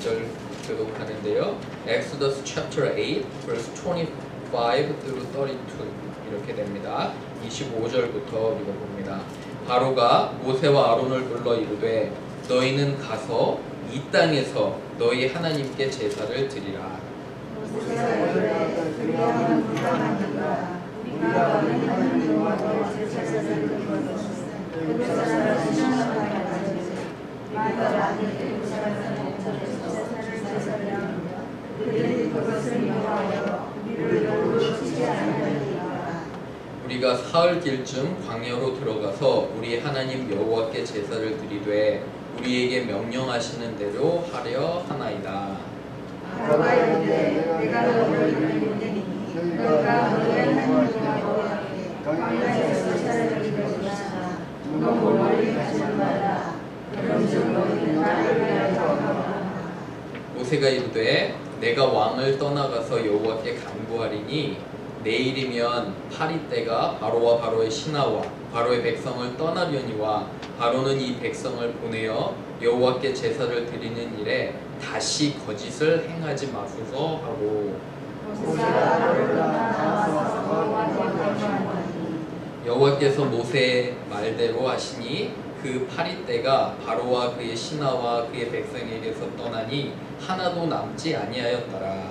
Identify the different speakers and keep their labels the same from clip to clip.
Speaker 1: 1절 교독하는데요. Exodus chapter 8 verse 25 through 32 이렇게 됩니다. 25절부터 읽어봅니다. 바로가 모세와 아론을 불러 이르되 너희는 가서 이 땅에서 너희 하나님께 제사를 드리라.
Speaker 2: 모세가 이르되 그리하면 우리가 만든가 우리가 너희 하나님 여호와께 제사를 드릴 것이니 그 제사를 신령하게 하시지 만일 만일 그 사람은 제사를 하며 그들이 그것을 명하여 우리를 노로 치지 아니하리라.
Speaker 1: 우리가 사흘길쯤 광야로 들어가서 우리 하나님 여호와께 제사를 드리되 우리에게 명령하시는 대로 하려 하나이다.
Speaker 2: 바로가 이르되 내가 너를 이르노니 너희가 너희 하나님 여호와께 광야에서 제사를 드릴 것이나 너무 멀리 가지 말라. 그런즉 너희는 나를 위하여 하라.
Speaker 1: 모세가 이르되 내가 왕을 떠나가서 여호와께 간구하리니 내일이면 파리 때가 바로와 바로의 신하와 바로의 백성을 떠나려니와 바로는 이 백성을 보내어 여호와께 제사를 드리는 일에 다시 거짓을 행하지 마소서 하고
Speaker 2: 모세가 바로를 나와서 여호와께 간구하니
Speaker 1: 여호와께서 모세의 말대로 하시니 그 파리 때가 바로와 그의 신하와 그의 백성에게서 떠나니 하나도 남지 아니하였더라.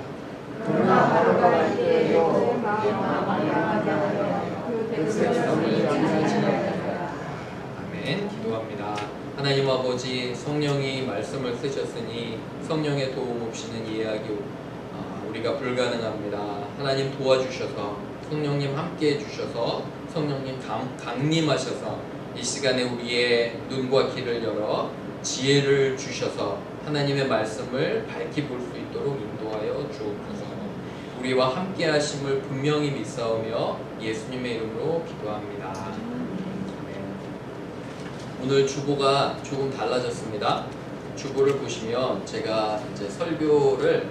Speaker 2: 그러나 바로가 이에 여호와의 마음을 양하게 하여 그 백성을 지키지 아니하였더라.
Speaker 1: 아멘. 기도합니다. 하나님 아버지, 성령이 말씀을 쓰셨으니 성령의 도움 없이는 이해하기 우리가 불가능합니다. 하나님 도와주셔서 성령님 함께 해주셔서 성령님 강림하셔서 이 시간에 우리의 눈과 귀를 열어 지혜를 주셔서 하나님의 말씀을 밝히 볼 수 있도록 인도하여 주옵소서. 우리와 함께 하심을 분명히 믿사오며 예수님의 이름으로 기도합니다. 오늘 주보가 조금 달라졌습니다. 주보를 보시면 제가 이제 설교를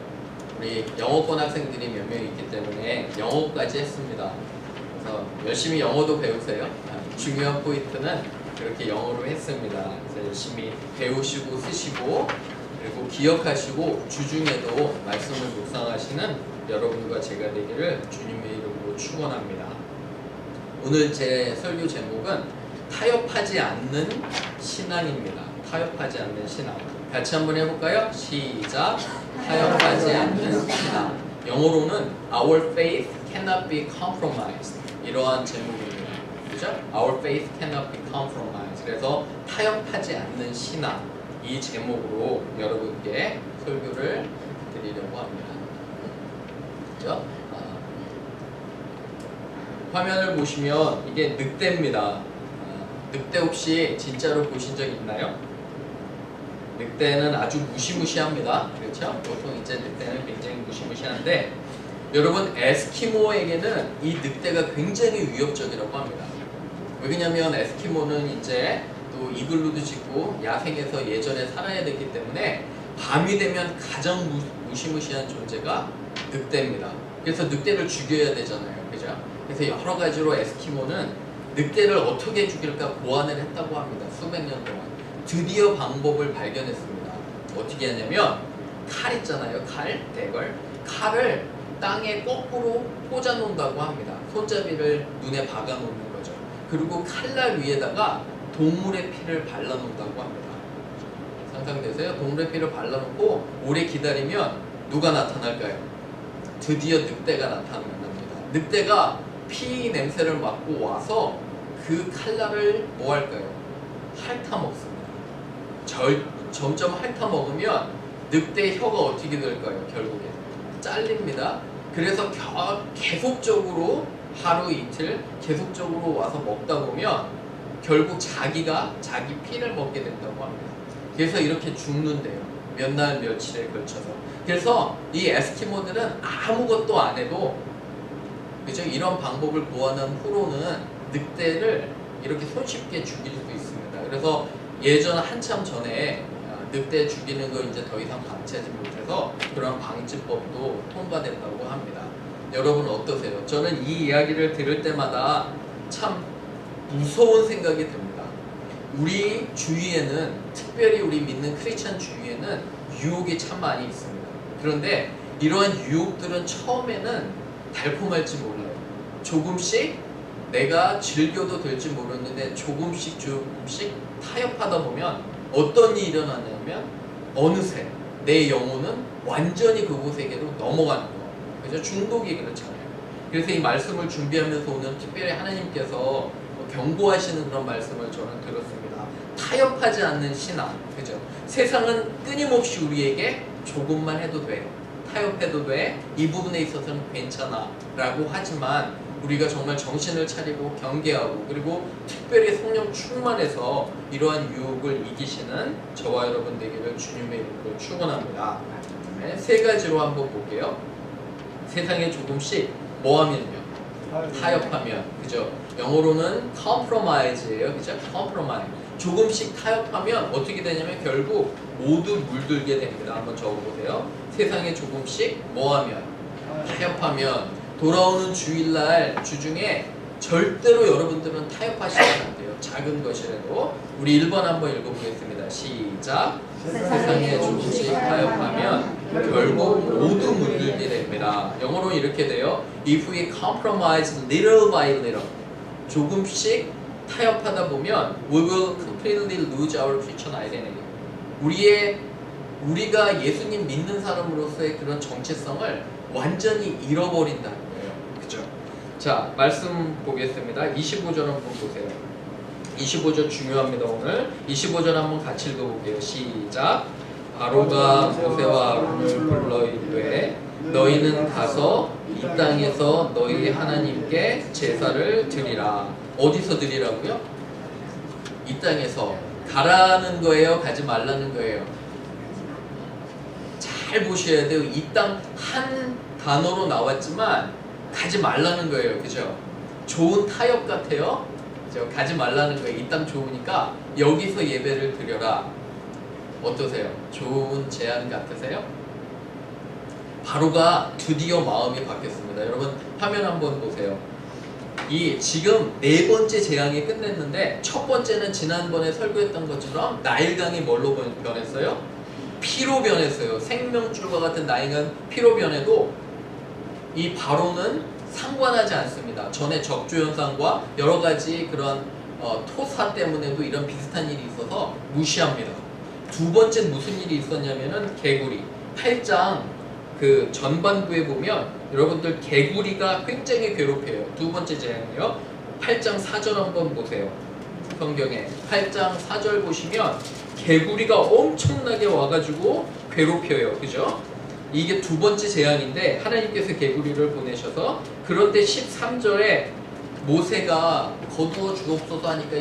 Speaker 1: 우리 영어권 학생들이 몇 명 있기 때문에 영어까지 했습니다. 그래서 열심히 영어도 배우세요. 중요한 포인트는 그렇게 영어로 했습니다. 그래서 열심히 배우시고 쓰시고 그리고 기억하시고 주중에도 말씀을 묵상하시는 여러분과 제가 되기를 주님의 이름으로 축원합니다. 오늘 제 설교 제목은 타협하지 않는 신앙입니다. 타협하지 않는 신앙. 같이 한번 해볼까요? 시작. 타협하지 않는 신앙. 영어로는 Our faith cannot be compromised. 이러한 제목입니다. 그죠? Our faith cannot be compromised. 그래서 타협하지 않는 신앙. 이 제목으로 여러분께 설교를 드리려고 합니다. 그죠? 화면을 보시면 이게 늑대입니다. 늑대 혹시 진짜로 보신 적 있나요? 늑대는 아주 무시무시합니다. 그렇죠? 보통 이제 늑대는 굉장히 무시무시한데 여러분 에스키모에게는 이 늑대가 굉장히 위협적이라고 합니다. 왜냐면 에스키모는 이제 또 이글루도 짓고 야생에서 예전에 살아야 됐기 때문에 밤이 되면 가장 무시무시한 존재가 늑대입니다. 그래서 늑대를 죽여야 되잖아요. 그죠? 그래서 여러 가지로 에스키모는 늑대를 어떻게 죽일까 고안을 했다고 합니다. 수백 년 동안. 드디어 방법을 발견했습니다. 어떻게 하냐면 칼 있잖아요. 칼, 대걸. 칼을 땅에 거꾸로 꽂아 놓는다고 합니다. 손잡이를 눈에 박아 놓는 거죠. 그리고 칼날 위에다가 동물의 피를 발라 놓는다고 합니다. 상상되세요? 동물의 피를 발라 놓고 오래 기다리면 누가 나타날까요? 드디어 늑대가 나타납니다. 늑대가 피 냄새를 맡고 와서 그 칼날을 뭐 할까요? 핥아 먹습니다. 점점 핥아 먹으면 늑대의 혀가 어떻게 될까요? 결국에 잘립니다. 그래서 계속적으로 하루 이틀 계속적으로 와서 먹다 보면 결국 자기 피를 먹게 된다고 합니다. 그래서 이렇게 죽는데요. 몇 날 며칠에 걸쳐서. 그래서 이 에스키모들은 아무것도 안 해도 그죠? 이런 방법을 고안한 후로는 늑대를 이렇게 손쉽게 죽일 수 있습니다. 그래서 예전 한참 전에 늑대 죽이는 거 이제 더 이상 방치하지 못해서 그런 방지법도 통과됐다고 합니다. 여러분 어떠세요? 저는 이 이야기를 들을 때마다 참 무서운 생각이 듭니다. 우리 주위에는, 특별히 우리 믿는 크리스찬 주위에는 유혹이 참 많이 있습니다. 그런데 이러한 유혹들은 처음에는 달콤할지 몰라요. 조금씩 내가 즐겨도 될지 모르는데 조금씩 타협하다 보면 어떤 일이 일어나냐면 어느새 내 영혼은 완전히 그곳에게로 넘어가는 거예요. 그죠? 중독이 그렇잖아요. 그래서 이 말씀을 준비하면서 오늘 특별히 하나님께서 경고하시는 그런 말씀을 저는 들었습니다. 타협하지 않는 신앙, 그죠? 세상은 끊임없이 우리에게 조금만 해도 돼, 타협해도 돼, 이 부분에 있어서는 괜찮아 라고 하지만 우리가 정말 정신을 차리고 경계하고 그리고 특별히 성령 충만해서 이러한 유혹을 이기시는 저와 여러분 되기를 주님의 이름으로 축원합니다. 네, 세 가지로 한번 볼게요. 세상에 조금씩 뭐하면요? 타협하면, 그죠? 영어로는 compromise예요, 그죠? compromise. 조금씩 타협하면 어떻게 되냐면 결국 모두 물들게 됩니다. 한번 적어보세요. 세상에 조금씩 뭐하면? 타협하면 돌아오는 주일날 주중에 절대로 여러분들은 타협하시면 안 돼요. 작은 것이라도. 우리 1번 한번 읽어보겠습니다. 시작. 세상에 조금씩 타협하면 결국 모두 물들게 됩니다. 영어로는 이렇게 돼요. If we compromise little by little, 조금씩 타협하다 보면 we will completely lose our Christian identity. 우리가 예수님 믿는 사람으로서의 그런 정체성을 완전히 잃어버린다는 거예요. 그죠? 자, 말씀 보겠습니다. 25절 한번 보세요. 25절 중요합니다. 오늘 25절 한번 같이 읽어볼게요. 시작. 바로가 모세와 아론을 불러 이르되 너희는 가서 이 땅에서 너희 하나님께 제사를 드리라. 어디서 드리라고요? 이 땅에서. 가라는 거예요? 가지 말라는 거예요? 잘 보셔야 돼요. 이 땅 한 단어로 나왔지만 가지 말라는 거예요. 그죠? 좋은 타협 같아요. 그죠? 가지 말라는 거예요. 이 땅 좋으니까 여기서 예배를 드려라. 어떠세요? 좋은 제안 같으세요? 바로가 드디어 마음이 바뀌었습니다. 여러분 화면 한번 보세요. 이 지금 네 번째 재앙이 끝냈는데 첫 번째는 지난번에 설교했던 것처럼 나일강이 뭘로 변했어요? 피로 변했어요. 생명줄과 같은 나일강 피로 변해도 이 바로는 상관하지 않습니다. 전에 적조현상과 여러 가지 그런 토사 때문에도 이런 비슷한 일이 있어서 무시합니다. 두 번째 무슨 일이 있었냐면은 개구리 8장 그 전반부에 보면 여러분들 개구리가 굉장히 괴롭혀요. 두 번째 재앙이요. 8장 4절 한번 보세요. 성경에 8장 4절 보시면 개구리가 엄청나게 와가지고 괴롭혀요. 그죠? 이게 두 번째 재앙인데 하나님께서 개구리를 보내셔서 그런데 13절에 모세가 거두어 주옵소서 하니까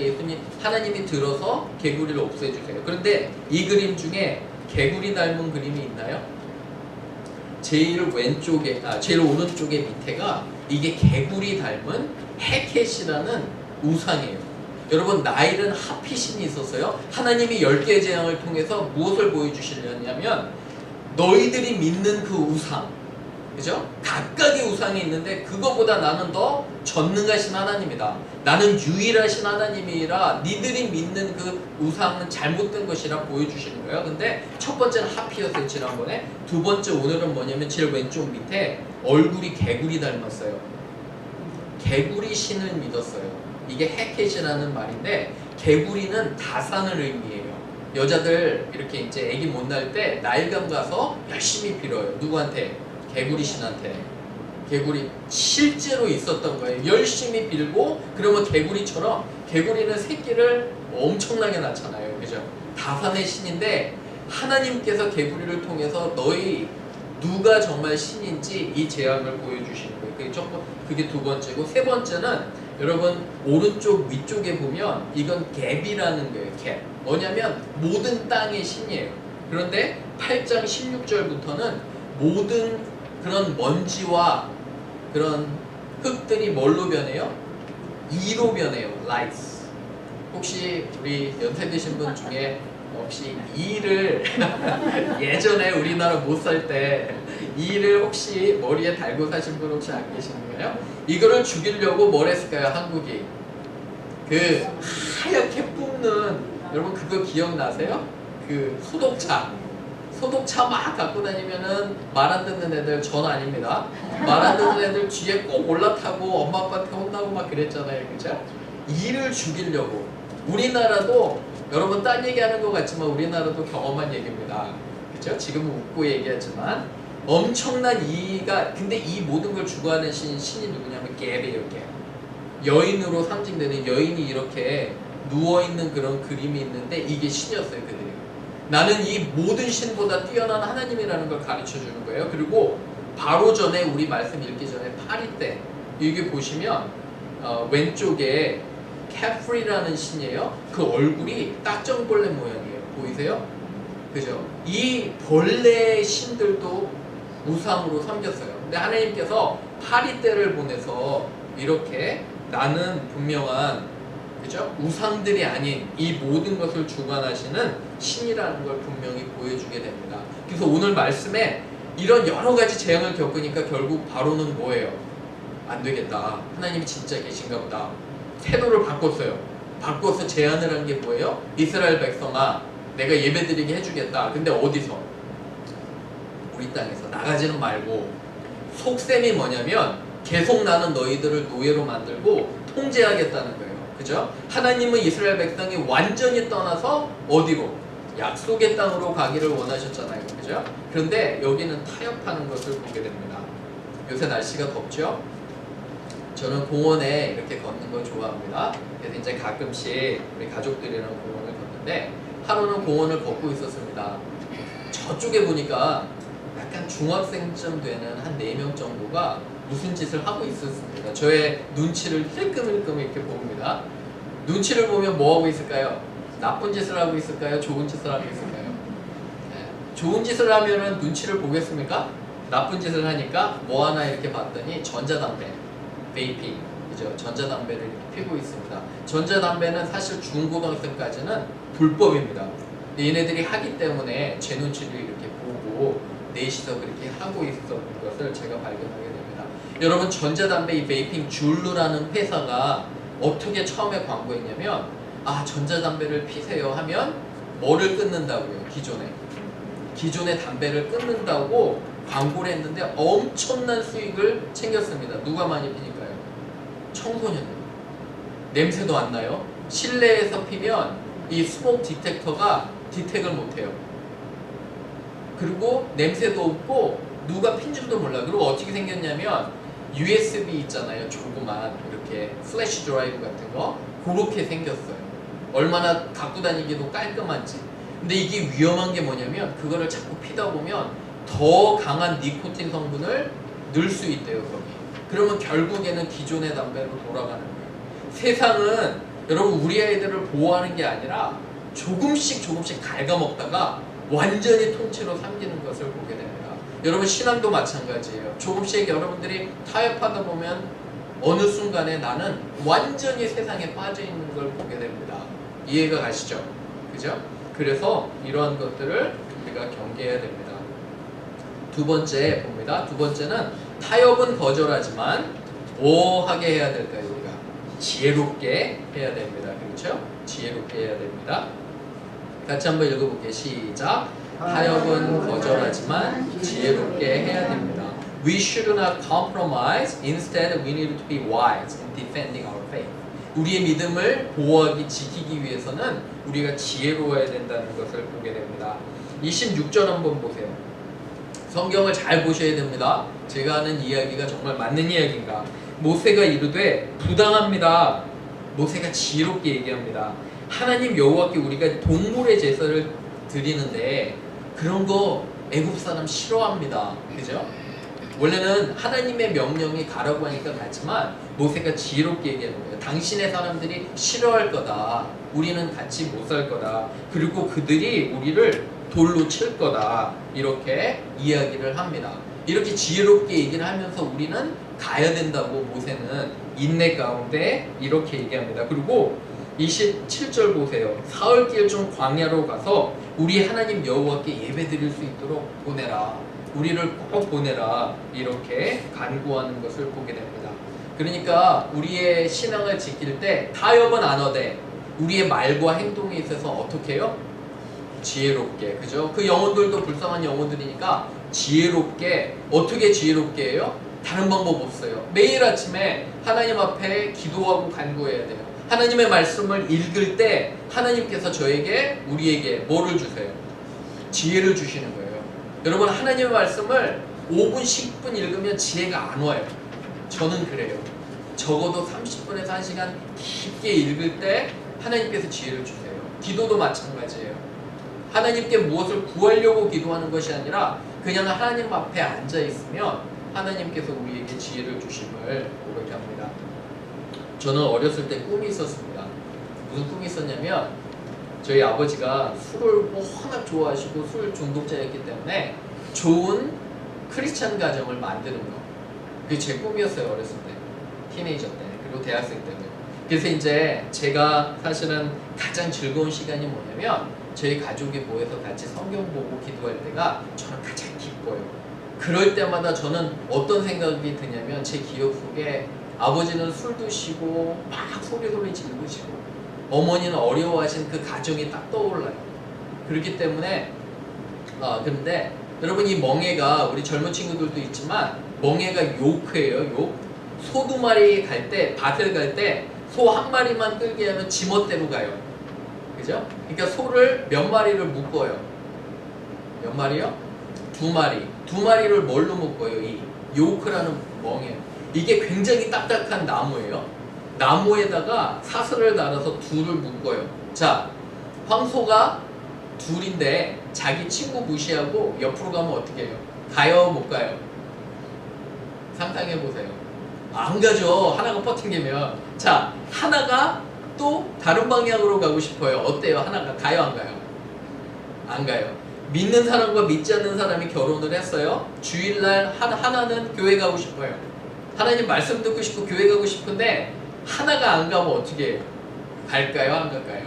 Speaker 1: 하나님이 들어서 개구리를 없애주세요. 그런데 이 그림 중에 개구리 닮은 그림이 있나요? 제일 오른쪽에 밑에가 이게 개구리 닮은 헤켓이라는 우상이에요. 여러분 나일은 하피신이 있었어요. 하나님이 10개의 재앙을 통해서 무엇을 보여주시려냐면 너희들이 믿는 그 우상, 그죠? 각각의 우상이 있는데 그거보다 나는 더 전능하신 하나님이다. 나는 유일하신 하나님이라 니들이 믿는 그 우상은 잘못된 것이라 보여주시는 거예요. 근데 첫 번째는 하피였어요. 지난번에. 두 번째 오늘은 뭐냐면 제일 왼쪽 밑에 얼굴이 개구리 닮았어요. 개구리 신을 믿었어요. 이게 헤켓이라는 말인데 개구리는 다산을 의미해요. 여자들 이렇게 이제 아기 못 낳을 때 나일강 가서 열심히 빌어요. 누구한테? 개구리 신한테. 개구리 실제로 있었던 거예요. 열심히 빌고 그러면 개구리처럼 개구리는 새끼를 엄청나게 낳잖아요. 그죠? 다산의 신인데 하나님께서 개구리를 통해서 너희 누가 정말 신인지 이 재앙을 보여주시는 거예요. 그게 두 번째고 세 번째는 여러분 오른쪽 위쪽에 보면 이건 갭이라는 거예요. 갭. 뭐냐면 모든 땅의 신이에요. 그런데 8장 16절부터는 모든 그런 먼지와 그런 흙들이 뭘로 변해요? 이로 변해요. lights. 혹시 우리 연세 드신 분 중에 혹시 이를 예전에 우리나라 못 살 때 이를 혹시 머리에 달고 사신 분 혹시 안 계시는가요? 이거를 죽이려고 뭘 했을까요? 한국이 그 하얗게 뿜는 여러분 그거 기억나세요? 그 소독차 막 갖고 다니면은 말 안 듣는 애들 전 아닙니다. 말 안 듣는 애들 뒤에 꼭 올라타고 엄마 아빠한테 혼나고 막 그랬잖아요. 그죠? 일을 죽이려고. 우리나라도 여러분 딴 얘기하는 것 같지만 우리나라도 경험한 얘기입니다. 그죠? 지금은 웃고 얘기하지만 엄청난 이가 근데 이 모든 걸 주관하는 신이 누구냐면 갭이에요. 갭. 여인으로 상징되는 여인이 이렇게 누워있는 그런 그림이 있는데 이게 신이었어요. 그들이. 나는 이 모든 신보다 뛰어난 하나님이라는 걸 가르쳐 주는 거예요. 그리고 바로 전에 우리 말씀 읽기 전에 파리 때 여기 보시면 왼쪽에 캐프리라는 신이에요. 그 얼굴이 딱정벌레 모양이에요. 보이세요? 그죠? 이 벌레 신들도 우상으로 섬겼어요. 근데 하나님께서 파리 때를 보내서 이렇게 나는 분명한 그죠? 우상들이 아닌 이 모든 것을 주관하시는 신이라는 걸 분명히 보여주게 됩니다. 그래서 오늘 말씀에 이런 여러 가지 재앙을 겪으니까 결국 바로는 뭐예요? 안 되겠다. 하나님이 진짜 계신가 보다. 태도를 바꿨어요. 바꿔서 제안을 한 게 뭐예요? 이스라엘 백성아, 내가 예배드리게 해주겠다. 근데 어디서? 우리 땅에서. 나가지는 말고. 속셈이 뭐냐면 계속 나는 너희들을 노예로 만들고 통제하겠다는 거예요. 그죠? 하나님은 이스라엘 백성이 완전히 떠나서 어디로? 약속의 땅으로 가기를 원하셨잖아요. 그죠? 그런데 여기는 타협하는 것을 보게 됩니다. 요새 날씨가 덥죠? 저는 공원에 이렇게 걷는 거 좋아합니다. 그래서 이제 가끔씩 우리 가족들이랑 공원을 걷는데 하루는 공원을 걷고 있었습니다. 저쪽에 보니까 약간 중학생쯤 되는 한 4명 정도가 무슨 짓을 하고 있었습니다. 저의 눈치를 힐끔힐끔 이렇게 봅니다. 눈치를 보면 뭐 하고 있을까요? 나쁜 짓을 하고 있을까요? 좋은 짓을 하고 있을까요? 네. 좋은 짓을 하면은 눈치를 보겠습니까? 나쁜 짓을 하니까 뭐 하나 이렇게 봤더니 전자담배, 베이핑, 그죠? 전자담배를 이렇게 피고 있습니다. 전자담배는 사실 중고등학생까지는 불법입니다. 근데 얘네들이 하기 때문에 제 눈치를 이렇게 보고 넷이서 그렇게 하고 있었던 것을 제가 발견하게 됩니다. 여러분, 전자담배 이 베이핑 줄루라는 회사가 어떻게 처음에 광고했냐면 전자담배를 피세요 하면 뭐를 끊는다고요? 기존의 담배를 끊는다고 광고를 했는데 엄청난 수익을 챙겼습니다. 누가 많이 피니까요? 청소년들. 냄새도 안 나요. 실내에서 피면 이 스모크 디텍터가 디텍을 못해요. 그리고 냄새도 없고 누가 핀 줄도 몰라. 그리고 어떻게 생겼냐면 USB 있잖아요. 조그만 이렇게 플래시 드라이브 같은 거 그렇게 생겼어요. 얼마나 갖고 다니기도 깔끔한지. 근데 이게 위험한 게 뭐냐면 그거를 자꾸 피다 보면 더 강한 니코틴 성분을 넣을 수 있대요. 거기. 그러면 결국에는 기존의 담배로 돌아가는 거예요. 세상은 여러분 우리 아이들을 보호하는 게 아니라 조금씩 갉아먹다가 완전히 통째로 삼키는 것을 보게 됩니다. 여러분 신앙도 마찬가지예요. 조금씩 여러분들이 타협하다 보면 어느 순간에 나는 완전히 세상에 빠져 있는 걸 보게 됩니다. 이해가 가시죠? 그죠? 그래서 이러한 것들을 우리가 경계해야 됩니다. 두 번째 봅니다. 두 번째는 타협은 거절하지만 뭐 하게 해야 될까요? 우리가 지혜롭게 해야 됩니다. 그렇죠? 지혜롭게 해야 됩니다. 같이 한번 읽어볼게요. 시작. 타협은 거절하지만 지혜롭게 해야 됩니다. We should not compromise. Instead, we need to be wise in defending our faith. 우리의 믿음을 보호하기, 지키기 위해서는 우리가 지혜로워야 된다는 것을 보게 됩니다. 26절 한번 보세요. 성경을 잘 보셔야 됩니다. 제가 하는 이야기가 정말 맞는 이야기인가. 모세가 이르되 부당합니다. 모세가 지혜롭게 얘기합니다. 하나님 여호와께 우리가 동물의 제사를 드리는데 그런 거 애굽 사람 싫어합니다. 그죠? 원래는 하나님의 명령이 가라고 하니까 갔지만 모세가 지혜롭게 얘기하는 거예요. 당신의 사람들이 싫어할 거다. 우리는 같이 못 살 거다. 그리고 그들이 우리를 돌로 칠 거다. 이렇게 이야기를 합니다. 이렇게 지혜롭게 얘기를 하면서 우리는 가야 된다고 모세는 인내 가운데 이렇게 얘기합니다. 그리고 27절 보세요. 사흘길 중 광야로 가서 우리 하나님 여호와께 예배드릴 수 있도록 보내라. 우리를 꼭 보내라. 이렇게 간구하는 것을 보게 됩니다. 그러니까 우리의 신앙을 지킬 때 타협은 안 하되 우리의 말과 행동에 있어서 어떻게 해요? 지혜롭게, 그죠? 그 영혼들도 불쌍한 영혼들이니까 지혜롭게. 어떻게 지혜롭게 해요? 다른 방법 없어요. 매일 아침에 하나님 앞에 기도하고 간구해야 돼요. 하나님의 말씀을 읽을 때 하나님께서 저에게, 우리에게 뭐를 주세요? 지혜를 주시는 거예요. 여러분, 하나님의 말씀을 5분, 10분 읽으면 지혜가 안 와요. 저는 그래요. 적어도 30분에서 1시간 깊게 읽을 때 하나님께서 지혜를 주세요. 기도도 마찬가지예요. 하나님께 무엇을 구하려고 기도하는 것이 아니라 그냥 하나님 앞에 앉아 있으면 하나님께서 우리에게 지혜를 주심을 고백합니다. 저는 어렸을 때 꿈이 있었습니다. 무슨 꿈이 있었냐면, 저희 아버지가 술을 워낙 좋아하시고 술 중독자였기 때문에 좋은 크리스찬 가정을 만드는 거. 그게 제 꿈이었어요. 어렸을 때, 티네이저 때, 그리고 대학생 때도. 그래서 이제 제가 사실은 가장 즐거운 시간이 뭐냐면, 저희 가족이 모여서 같이 성경 보고 기도할 때가 저는 가장 기뻐요. 그럴 때마다 저는 어떤 생각이 드냐면, 제 기억 속에 아버지는 술 드시고 막 소리 지르시고 어머니는 어려워하신 그 가정이 딱 떠올라요. 그렇기 때문에 그런데 여러분, 이 멍해가, 우리 젊은 친구들도 있지만 멍해가 요크예요. 요. 소 2마리 갈 때, 밭을 갈 때 소 1마리만 끌게 하면 지멋대로 가요. 그죠? 그러니까 소를 몇 마리를 묶어요. 몇 마리요? 2마리. 2마리를 뭘로 묶어요? 이 요크라는 멍해. 이게 굉장히 딱딱한 나무예요. 나무에다가 사슬을 달아서 둘을 묶어요. 자, 황소가 둘인데 자기 친구 무시하고 옆으로 가면 어떻게 해요? 가요, 못 가요? 상상해 보세요. 안 가죠. 하나가 버팅기면. 자, 하나가 또 다른 방향으로 가고 싶어요. 어때요? 하나가 가요, 안 가요? 안 가요. 믿는 사람과 믿지 않는 사람이 결혼을 했어요. 주일날 하나는 교회 가고 싶어요. 하나님 말씀 듣고 싶고 교회 가고 싶은데 하나가 안 가면 어떻게 해요? 갈까요? 안 갈까요?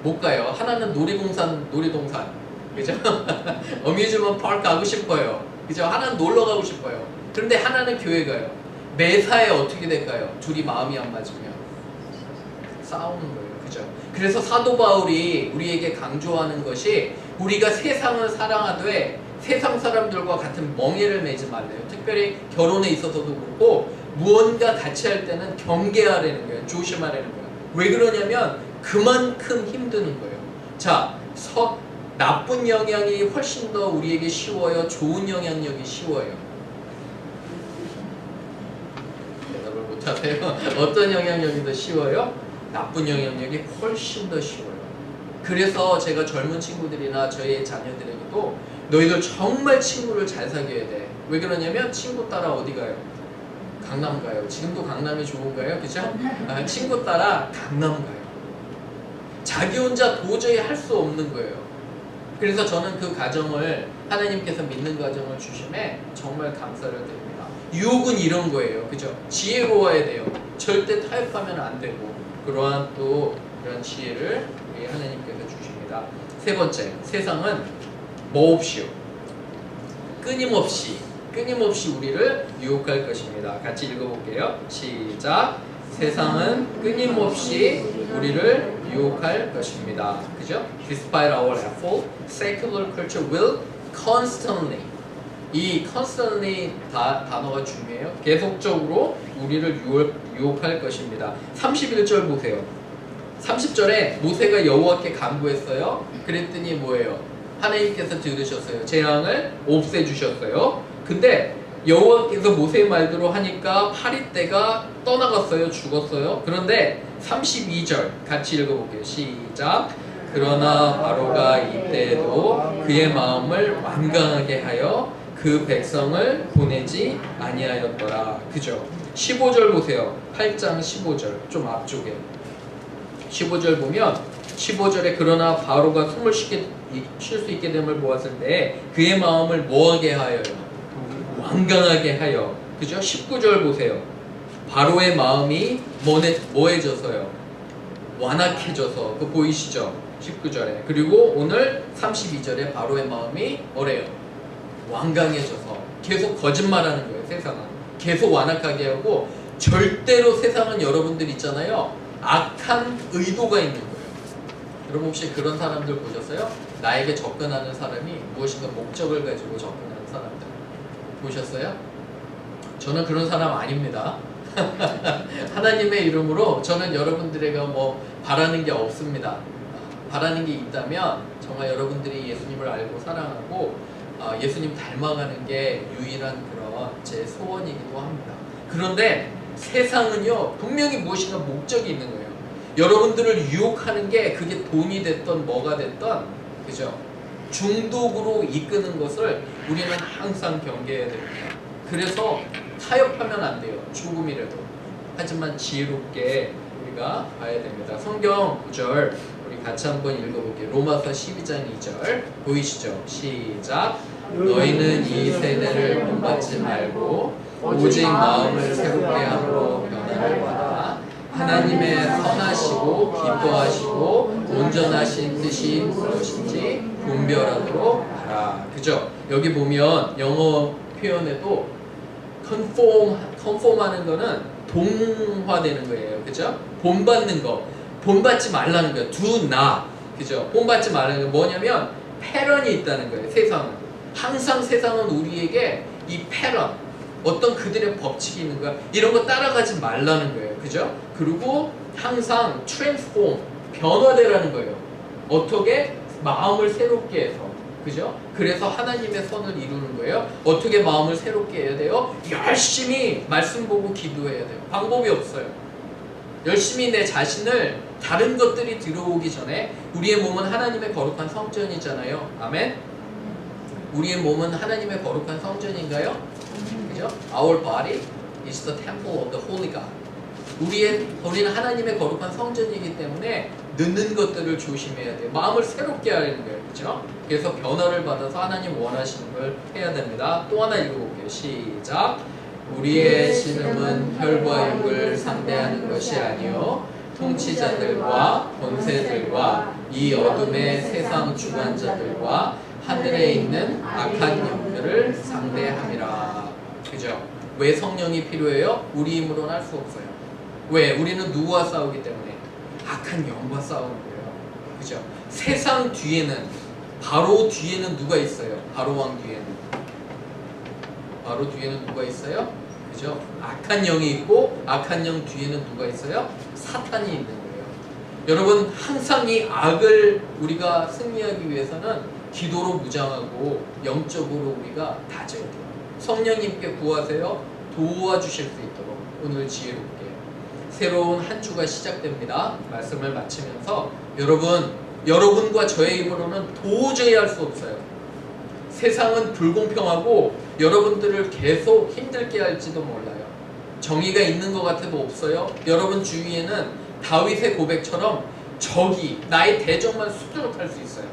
Speaker 1: 못 가요. 하나는 놀이동산. 그죠? 어뮤즈먼트 파크 가고 싶어요. 그죠? 하나는 놀러 가고 싶어요. 그런데 하나는 교회 가요. 매사에 어떻게 될까요? 둘이 마음이 안 맞으면 싸우는 거예요. 그죠? 그래서 사도 바울이 우리에게 강조하는 것이, 우리가 세상을 사랑하되 세상 사람들과 같은 멍해를 매지 말래요. 특별히 결혼에 있어서도 그렇고 무언가 같이 할 때는 경계하라는 거예요. 조심하라는 거예요. 왜 그러냐면 그만큼 힘드는 거예요. 자, 나쁜 영향이 훨씬 더 우리에게 쉬워요? 좋은 영향력이 쉬워요? 대답을 못하세요? 어떤 영향력이 더 쉬워요? 나쁜 영향력이 훨씬 더 쉬워요. 그래서 제가 젊은 친구들이나 저희 자녀들에게도 너희들 정말 친구를 잘 사귀어야 돼. 왜 그러냐면 친구 따라 어디 가요? 강남 가요. 지금도 강남이 좋은가요? 그죠? 친구 따라 강남 가요. 자기 혼자 도저히 할 수 없는 거예요. 그래서 저는 그 가정을, 하나님께서 믿는 가정을 주심에 정말 감사를 드립니다. 유혹은 이런 거예요. 그죠? 지혜로워야 돼요. 절대 타협하면 안 되고, 그러한 또 그런 지혜를 우리 하나님께서 주십니다. 세 번째, 세상은 뭐 없이요? 끊임없이 우리를 유혹할 것입니다. 같이 읽어볼게요. 시작. 세상은 끊임없이 우리를 유혹할 것입니다. 그죠? Despite our effort, secular culture will constantly. 이 constantly 단어가 중요해요. 계속적으로 우리를 유혹할 것입니다. 31절 보세요. 30절에 모세가 여호와께 간구했어요. 그랬더니 뭐예요? 하나님께서 들으셨어요. 재앙을 없애주셨어요. 근데 여호와께서 모세의 말대로 하니까 파리떼가 떠나갔어요. 죽었어요. 그런데 32절 같이 읽어볼게요. 시작. 그러나 바로가 이때에도 그의 마음을 완강하게 하여 그 백성을 보내지 아니하였더라. 그죠? 15절 보세요. 8장 15절 좀 앞쪽에 15절 보면 15절에 그러나 바로가 숨을 쉴 수 있게 됨을 보았을 때 그의 마음을 뭐하게 하여요? 완강하게 하여. 그죠? 19절 보세요. 바로의 마음이 뭐해져서요? 완악해져서. 그거 보이시죠? 19절에. 그리고 오늘 32절에 바로의 마음이 뭐래요? 완강해져서. 계속 거짓말하는 거예요. 세상은 계속 완악하게 하고, 절대로 세상은 여러분들 있잖아요, 악한 의도가 있는 거예요. 여러분 혹시 그런 사람들 보셨어요? 나에게 접근하는 사람이 무엇인가 목적을 가지고 접근하는 사람들 보셨어요? 저는 그런 사람 아닙니다. 하나님의 이름으로 저는 여러분들에게 뭐 바라는 게 없습니다. 바라는 게 있다면 정말 여러분들이 예수님을 알고 사랑하고 예수님 닮아가는 게 유일한 그런 제 소원이기도 합니다. 그런데 세상은요 분명히 무엇인가 목적이 있는 거예요. 여러분들을 유혹하는 게 그게 돈이 됐던 뭐가 됐던 그죠? 중독으로 이끄는 것을 우리는 항상 경계해야 됩니다. 그래서 타협하면 안 돼요. 조금이라도. 하지만 지혜롭게 우리가 봐야 됩니다. 성경 구절 우리 같이 한번 읽어볼게요. 로마서 12장 2절 보이시죠? 시작. 너희는 이 세대를 본받지 말고 오직 마음을 새롭게 함으로 변화를 받아 하나님의 선하시고 기뻐하시고 온전하신 뜻이 무엇인지 분별하도록 하라. 그죠? 여기 보면 영어 표현에도 conform하는 거는 동화되는 거예요. 그죠? 본받는 거. 본받지 말라는 거예요. do not. 그죠? 본받지 말라는 거 뭐냐면 패런이 있다는 거예요. 세상은. 항상 세상은 우리에게 이 패런, 어떤 그들의 법칙이 있는 거야. 이런 거 따라가지 말라는 거예요. 그죠? 그리고 항상 transform, 변화되라는 거예요. 어떻게? 마음을 새롭게 해서. 그죠? 그래서 하나님의 선을 이루는 거예요. 어떻게 마음을 새롭게 해야 돼요? 열심히 말씀 보고 기도해야 돼요. 방법이 없어요. 열심히 내 자신을 다른 것들이 들어오기 전에 우리의 몸은 하나님의 거룩한 성전이잖아요. 아멘? 우리의 몸은 하나님의 거룩한 성전인가요? 그죠? Our body is the temple of the Holy God. 우리는 하나님의 거룩한 성전이기 때문에 늦는 것들을 조심해야 돼요. 마음을 새롭게 하려는 거예요. 그죠? 그래서 변화를 받아서 하나님 원하시는 걸 해야 됩니다. 또 하나 읽어볼게요. 시작. 우리의 신음은 혈과 육을 상대하는 것이 아니요 통치자들과 권세들과 이 어둠의 세상 주관자들과 하늘에 있는 악한 영들을 상대함이라. 그죠? 왜 성령이 필요해요? 우리 힘으로는 할 수 없어요. 왜? 우리는 누구와 싸우기 때문에? 악한 영과 싸우는 거예요. 그죠? 세상 뒤에는, 바로 뒤에는 누가 있어요? 바로 왕 뒤에는. 바로 뒤에는 누가 있어요? 그죠? 악한 영이 있고, 악한 영 뒤에는 누가 있어요? 사탄이 있는 거예요. 여러분, 항상 이 악을 우리가 승리하기 위해서는 기도로 무장하고 영적으로 우리가 다져야 돼요. 성령님께 구하세요. 도와주실 수 있도록 오늘 지혜롭게 새로운 한 주가 시작됩니다. 말씀을 마치면서 여러분과 저의 힘으로는 도저히 할 수 없어요. 세상은 불공평하고 여러분들을 계속 힘들게 할지도 몰라요. 정의가 있는 것 같아도 없어요. 여러분 주위에는 다윗의 고백처럼 적이 나의 대적만 수두룩할 수 있어요.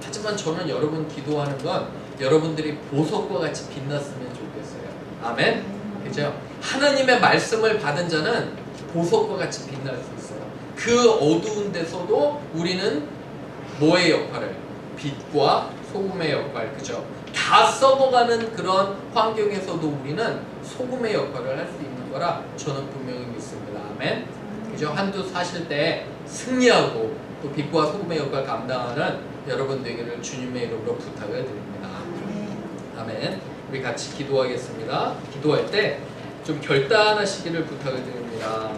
Speaker 1: 하지만 저는 여러분 기도하는 건 여러분들이 보석과 같이 빛났으면 좋겠어요. 아멘? 그죠? 하나님의 말씀을 받은 자는 보석과 같이 빛날 수 있어요. 그 어두운 데서도 우리는 뭐의 역할을? 빛과 소금의 역할, 그죠? 다 썩어가는 그런 환경에서도 우리는 소금의 역할을 할 수 있는 거라 저는 분명히 믿습니다. 아멘? 그죠? 한두 사실 때 승리하고 또 빛과 소금의 역할 감당하는 여러분 되기를 주님의 이름으로 부탁을 드립니다. 아멘. 우리 같이 기도하겠습니다. 기도할 때 좀 결단하시기를 부탁을 드립니다.